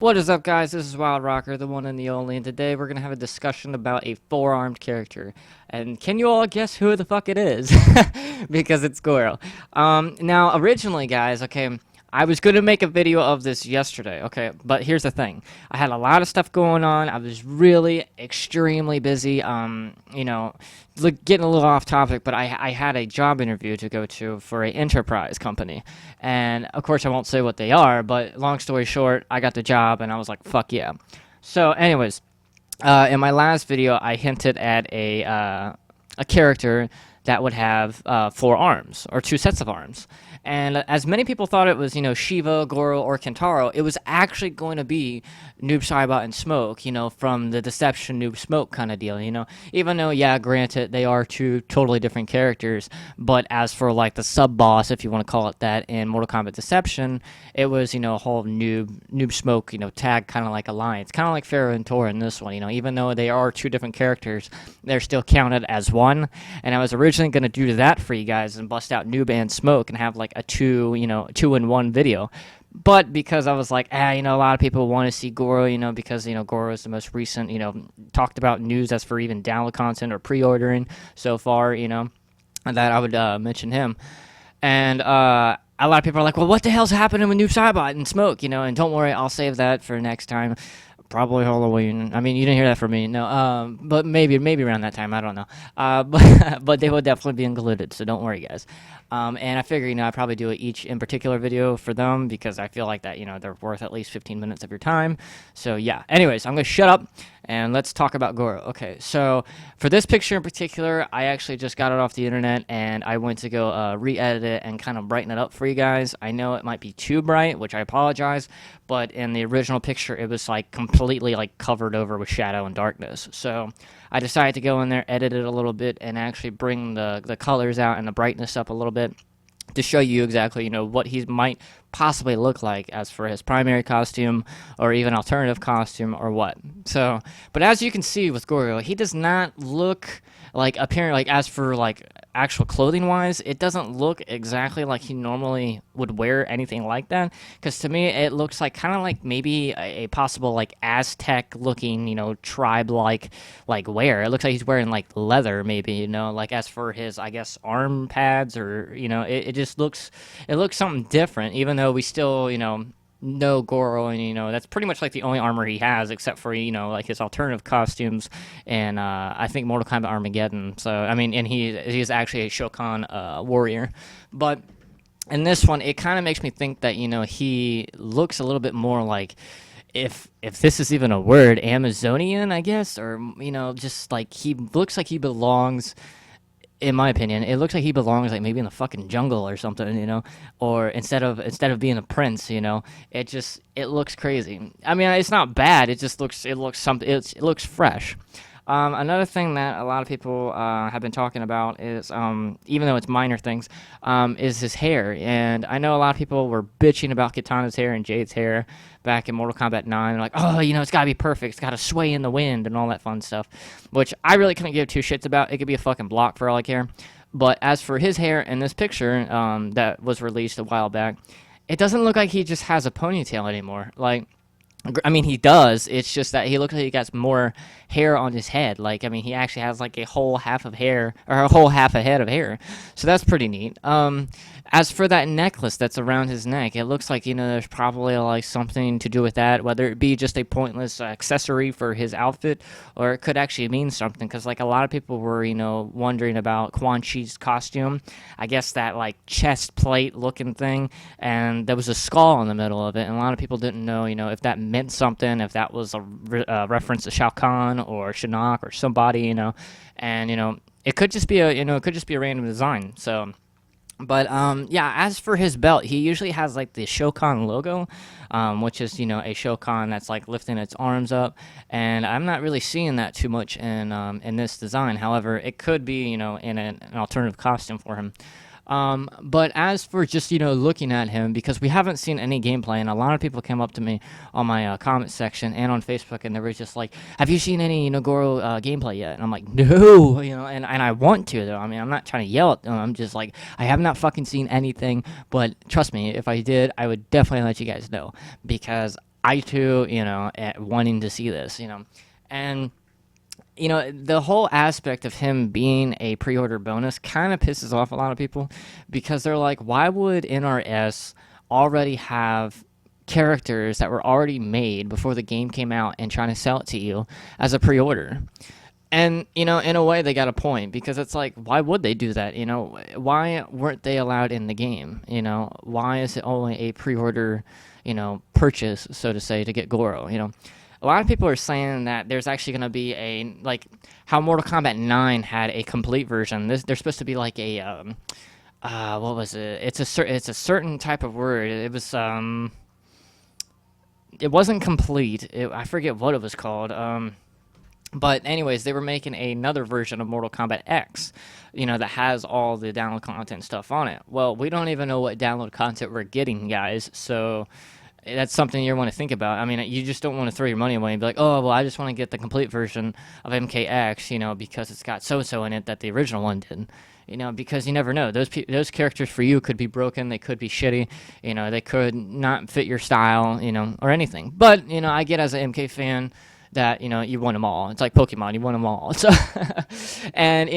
What is up, guys? This is Wild Rocker, the one and the only, and today we're gonna have a discussion about a four-armed character. And can you all guess who the fuck it is? Because it's Goro. Now, originally, guys, okay, I was gonna make a video of this yesterday, okay, but here's the thing. I had a lot of stuff going on. I was really extremely busy. Getting a little off topic, but I had a job interview to go to for a enterprise company, and of course I won't say what they are. But long story short, I got the job, and I was like, "Fuck yeah!" So, anyways, in my last video, I hinted at a character that would have four arms or two sets of arms. And as many people thought it was, Shiva, Goro, or Kentaro, it was actually going to be Noob Saibot and Smoke, from the Deception Noob Smoke kind of deal. Even though, yeah, granted, they are two totally different characters, but as for like the sub boss, if you want to call it that, in Mortal Kombat Deception, it was, a whole Noob Smoke, tag kind of like alliance, kind of like Pharaoh and Tor in this one. Even though they are two different characters, they're still counted as one. And I was originally going to do that for you guys and bust out Noob and Smoke and have like a two-in-one video. But because I was like, a lot of people want to see Goro, because, Goro is the most recent, talked about news as for even download content or pre-ordering so far, that I would mention him. And a lot of people are like, well, what the hell's happening with Noob Saibot and Smoke, and don't worry, I'll save that for next time. Probably Halloween. I mean, you didn't hear that from me, no. But maybe around that time. I don't know. But they will definitely be included. So don't worry, guys. And I figure, I'd probably do each in particular video for them because I feel like that, they're worth at least 15 minutes of your time. So yeah. Anyways, I'm gonna shut up and let's talk about Goro. Okay. So for this picture in particular, I actually just got it off the internet and I went to go re-edit it and kind of brighten it up for you guys. I know it might be too bright, which I apologize, but in the original picture, it was like completely like covered over with shadow and darkness. So I decided to go in there, edit it a little bit, and actually bring the colors out and the brightness up a little bit to show you exactly, what he might possibly look like as for his primary costume or even alternative costume or what. So, but as you can see with Goro, he does not look like as for like actual clothing wise, it doesn't look exactly like he normally would wear anything like that. Because to me, it looks like kind of like maybe a possible like Aztec looking, tribe like wear. It looks like he's wearing like leather, maybe, like as for his, I guess, arm pads or, it just looks, it looks something different, even though we still, no Goro, and that's pretty much like the only armor he has, except for like his alternative costumes, and I think Mortal Kombat Armageddon. So I mean, and he's actually a Shokan warrior, but in this one, it kind of makes me think that he looks a little bit more like, if this is even a word, Amazonian, I guess, or just like he looks like he belongs. In my opinion, it looks like he belongs like maybe in the fucking jungle or something, or instead of being a prince, it looks crazy. I mean, it's not bad. It looks fresh. Another thing that a lot of people have been talking about is, even though it's minor things, is his hair. And I know a lot of people were bitching about Katana's hair and Jade's hair back in Mortal Kombat 9. They're like, oh, it's got to be perfect. It's got to sway in the wind and all that fun stuff, which I really couldn't give two shits about. It could be a fucking block for all I care. But as for his hair in this picture that was released a while back, it doesn't look like he just has a ponytail anymore. Like, I mean, he does. It's just that he looks like he got more hair on his head. Like, I mean, he actually has like a whole half of hair, or a whole half a head of hair. So that's pretty neat. As for that necklace that's around his neck, it looks like, there's probably like something to do with that, whether it be just a pointless accessory for his outfit, or it could actually mean something. Because like a lot of people were, wondering about Quan Chi's costume. I guess that like chest plate looking thing, and there was a skull in the middle of it, and a lot of people didn't know, if that meant something, if that was a reference to Shao Kahn or Shinnok or somebody, and it could just be a random design. So. But yeah, as for his belt, he usually has like the Shokan logo, which is a Shokan that's like lifting its arms up, and I'm not really seeing that too much in this design. However, it could be in an alternative costume for him. But as for just, looking at him, because we haven't seen any gameplay, and a lot of people came up to me on my comment section and on Facebook, and they were just like, have you seen any, Goro gameplay yet? And I'm like, no, and I want to, though. I mean, I'm not trying to yell at them. I'm just like, I have not fucking seen anything, but trust me, if I did, I would definitely let you guys know, because I too, wanting to see this, and the whole aspect of him being a pre-order bonus kind of pisses off a lot of people because they're like, why would NRS already have characters that were already made before the game came out and trying to sell it to you as a pre-order? And in a way, they got a point because it's like, why would they do that? Why weren't they allowed in the game? Why is it only a pre-order, purchase, so to say, to get Goro? A lot of people are saying that there's actually going to be a like how Mortal Kombat 9 had a complete version. There's supposed to be like a what was it? It's a certain type of word. It wasn't complete. I forget what it was called. But anyways, they were making another version of Mortal Kombat X, that has all the download content stuff on it. Well, we don't even know what download content we're getting, guys. So that's something you want to think about. I mean, you just don't want to throw your money away and be like, oh, well, I just want to get the complete version of MKX, because it's got so-and-so in it that the original one didn't. Because you never know. Those characters for you could be broken. They could be shitty. They could not fit your style, or anything. But, I get as an MK fan that you want them all. It's like Pokemon, you want them all. So, and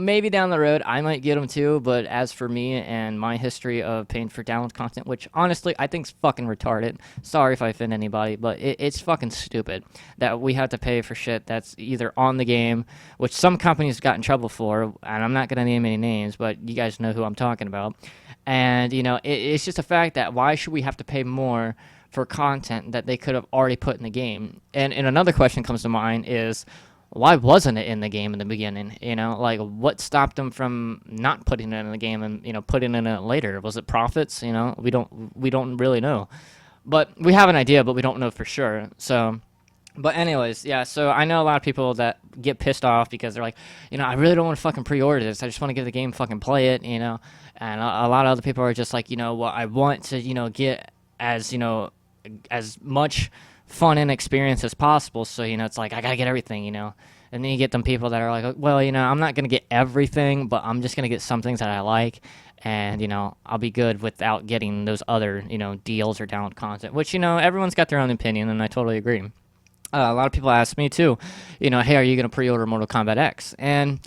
maybe down the road I might get them too. But as for me and my history of paying for download content, which honestly I think's fucking retarded. Sorry if I offend anybody, but it's fucking stupid that we have to pay for shit that's either on the game, which some companies got in trouble for, and I'm not gonna name any names, but you guys know who I'm talking about. And it's just a fact that why should we have to pay more for content that they could have already put in the game? And another question comes to mind is, why wasn't it in the game in the beginning? Like what stopped them from not putting it in the game and putting it in later? Was it profits? We don't really know, but we have an idea, but we don't know for sure. So. But anyways, yeah, so I know a lot of people that get pissed off because they're like, I really don't want to fucking pre-order this. I just want to give the game fucking play it, And a lot of other people are just like, well, I want to, get as much fun and experience as possible. So, it's like, I got to get everything, And then you get them people that are like, well, I'm not going to get everything, but I'm just going to get some things that I like. And, I'll be good without getting those other, deals or download content, which, everyone's got their own opinion, and I totally agree. A lot of people ask me too, hey, are you going to pre-order Mortal Kombat X? And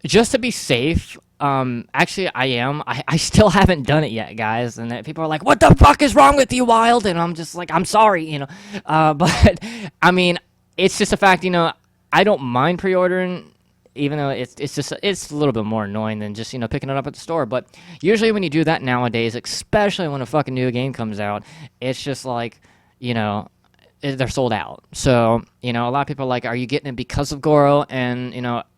just to be safe, actually I am. I still haven't done it yet, guys. And people are like, what the fuck is wrong with you, Wild? And I'm just like, I'm sorry, But, I mean, it's just a fact, I don't mind pre-ordering, even though it's a little bit more annoying than just, picking it up at the store. But usually when you do that nowadays, especially when a fucking new game comes out, it's just like, they're sold out. So, a lot of people are like, are you getting it because of Goro? And,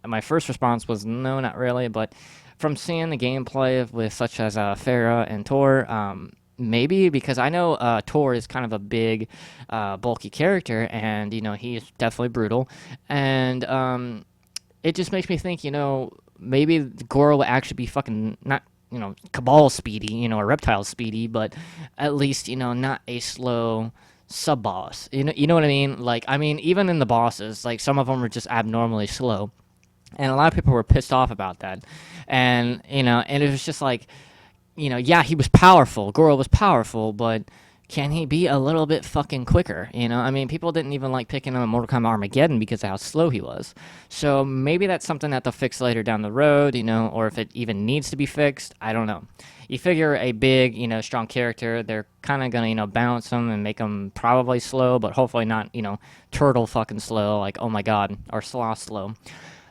my first response was, no, not really. But from seeing the gameplay with such as Farah and Tor, maybe, because I know Tor is kind of a big, bulky character, and, he's definitely brutal. And it just makes me think, maybe Goro will actually be fucking not, Cabal speedy, or Reptile speedy, but at least, not a slow sub boss. You know what I mean? Like, I mean, even in the bosses, like some of them are just abnormally slow, and a lot of people were pissed off about that. And and it was just like, yeah, he was powerful. Goro was powerful, but can he be a little bit fucking quicker? I mean, people didn't even like picking him in Mortal Kombat Armageddon because of how slow he was. So maybe that's something that they'll fix later down the road, or if it even needs to be fixed, I don't know. You figure a big, strong character, they're kind of going to, balance him and make him probably slow, but hopefully not, turtle fucking slow, like, oh my god, or sloth slow.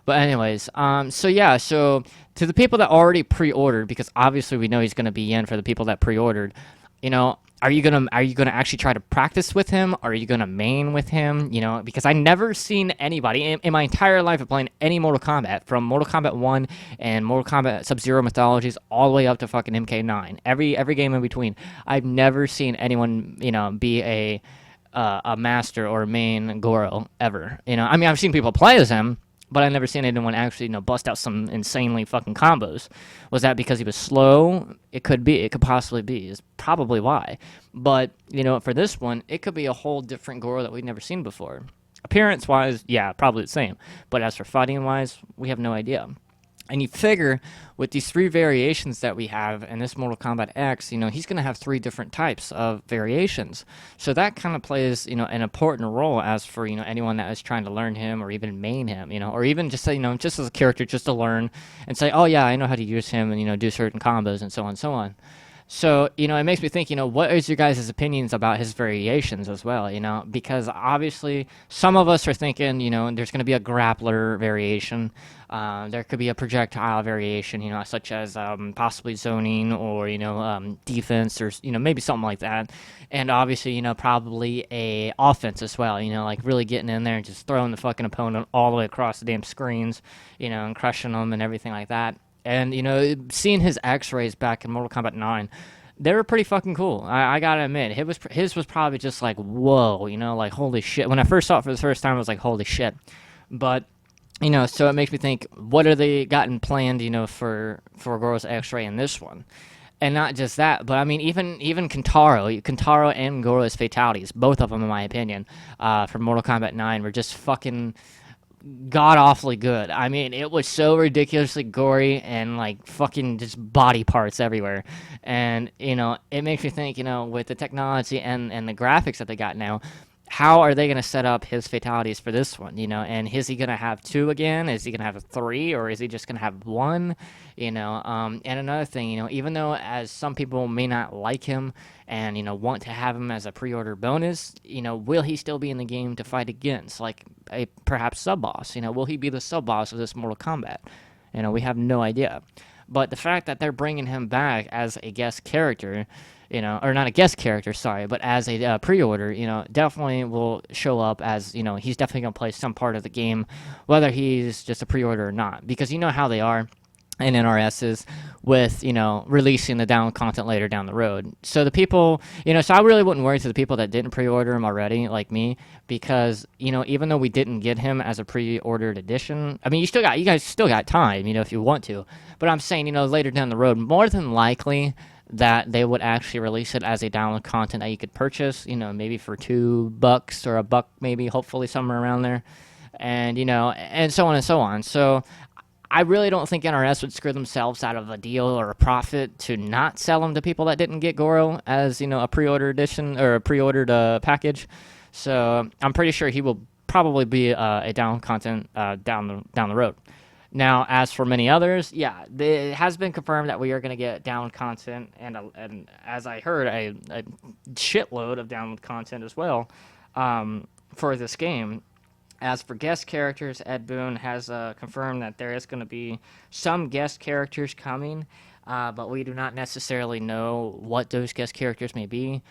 But anyways, so yeah, so to the people that already pre-ordered, because obviously we know he's going to be in for the people that pre-ordered, are you gonna actually try to practice with him? Are you gonna main with him? Because I never seen anybody in my entire life of playing any Mortal Kombat, from Mortal Kombat 1 and Mortal Kombat Sub-Zero Mythologies all the way up to fucking MK9. Every game in between, I've never seen anyone be a master or main Goro ever. I mean, I've seen people play as him, but I've never seen anyone actually, bust out some insanely fucking combos. Was that because he was slow? It could be. It could possibly be. Is probably why. But, for this one, it could be a whole different Goro that we've never seen before. Appearance-wise, yeah, probably the same. But as for fighting-wise, we have no idea. And you figure with these three variations that we have in this Mortal Kombat X, he's going to have three different types of variations. So that kind of plays, an important role as for, anyone that is trying to learn him or even main him, or even just say, just as a character, just to learn and say, oh yeah, I know how to use him and, do certain combos and so on and so on. So, it makes me think, what is your guys' opinions about his variations as well, because obviously some of us are thinking, there's going to be a grappler variation. There could be a projectile variation, such as possibly zoning or, defense or, maybe something like that. And obviously, probably a offense as well, like really getting in there and just throwing the fucking opponent all the way across the damn screens, and crushing them and everything like that. And, seeing his X-rays back in Mortal Kombat 9, they were pretty fucking cool. I gotta admit, his was probably just like, whoa, like, holy shit. When I first saw it for the first time, I was like, holy shit. But, so it makes me think, what are they gotten planned, for Goro's X-ray in this one? And not just that, but I mean, even Kentaro and Goro's fatalities, both of them, in my opinion, from Mortal Kombat 9, were just fucking god awfully good. I mean, it was so ridiculously gory and like fucking just body parts everywhere. And it makes me think, with the technology and the graphics that they got now, how are they going to set up his fatalities for this one? And is he going to have two again? Is he going to have three, or is he just going to have one? And another thing, even though as some people may not like him and want to have him as a pre-order bonus, will he still be in the game to fight against, like a perhaps sub boss? Will he be the sub boss of this Mortal Kombat? We have no idea. But the fact that they're bringing him back as a guest character, or not a guest character, sorry, but as a pre-order, definitely will show up as, he's definitely going to play some part of the game, whether he's just a pre-order or not. Because you know how they are in NRSs with, releasing the down content later down the road. So the people, so I really wouldn't worry to the people that didn't pre-order him already, like me, because, even though we didn't get him as a pre-ordered edition, I mean, you guys still got time, if you want to. But I'm saying, later down the road, more than likely that they would actually release it as a download content that you could purchase, maybe for $2 or $1, maybe, hopefully somewhere around there. And, and so on and so on. So I really don't think NRS would screw themselves out of a deal or a profit to not sell them to people that didn't get Goro as, a pre-order edition or a pre-ordered package. So I'm pretty sure he will probably be a down content down the road. Now, as for many others, yeah, it has been confirmed that we are going to get download content, and as I heard, a shitload of download content as well for this game. As for guest characters, Ed Boon has confirmed that there is going to be some guest characters coming, but we do not necessarily know what those guest characters may be.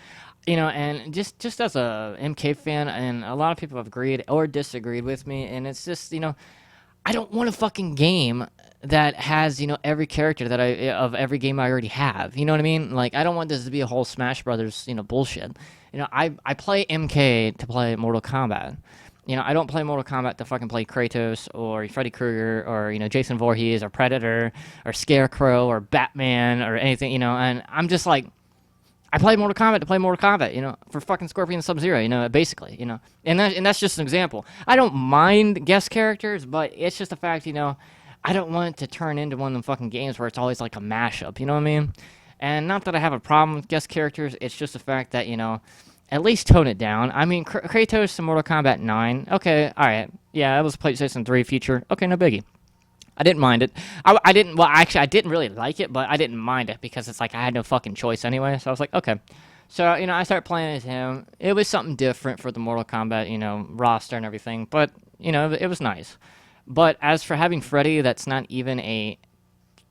And just as a MK fan, and a lot of people have agreed or disagreed with me, and it's just, I don't want a fucking game that has, every character that of every game I already have. You know what I mean? Like, I don't want this to be a whole Smash Brothers, bullshit. I play MK to play Mortal Kombat. I don't play Mortal Kombat to fucking play Kratos or Freddy Krueger or, Jason Voorhees or Predator or Scarecrow or Batman or anything, and I'm just like, I play Mortal Kombat to play Mortal Kombat, for fucking Scorpion Sub-Zero, basically, and that's just an example. I don't mind guest characters, but it's just the fact, I don't want it to turn into one of them fucking games where it's always like a mashup, you know what I mean? And not that I have a problem with guest characters, it's just the fact that, at least tone it down. I mean, Kratos in Mortal Kombat 9, okay, alright, yeah, that was a PlayStation 3 feature, okay, no biggie. I didn't mind it. I didn't really like it, but I didn't mind it because it's like I had no fucking choice anyway. So I was like, okay. So, I started playing as him. It was something different for the Mortal Kombat, roster and everything. But, it was nice. But as for having Freddy, that's not even a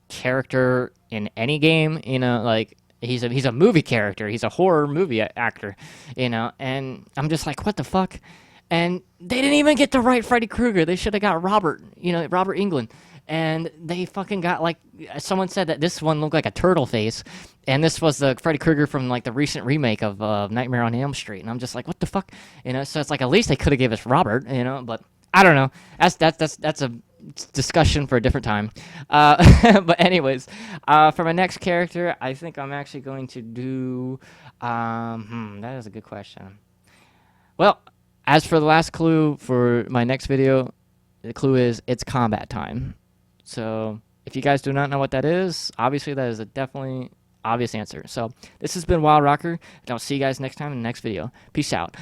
character in any game, like, he's a movie character. He's a horror movie actor, and I'm just like, what the fuck? And they didn't even get the right Freddy Krueger. They should have got Robert Englund. And they fucking got, like, someone said that this one looked like a turtle face, and this was the Freddy Krueger from, like, the recent remake of Nightmare on Elm Street. And I'm just like, what the fuck? So it's like, at least they could have gave us Robert, but I don't know. That's a discussion for a different time. But anyways, for my next character, I think I'm actually going to do, that is a good question. Well, as for the last clue for my next video, the clue is it's combat time. So, If you guys do not know what that is, obviously that is a definitely obvious answer. So this has been Wild Rocker, and I'll see you guys next time in the next video. Peace out.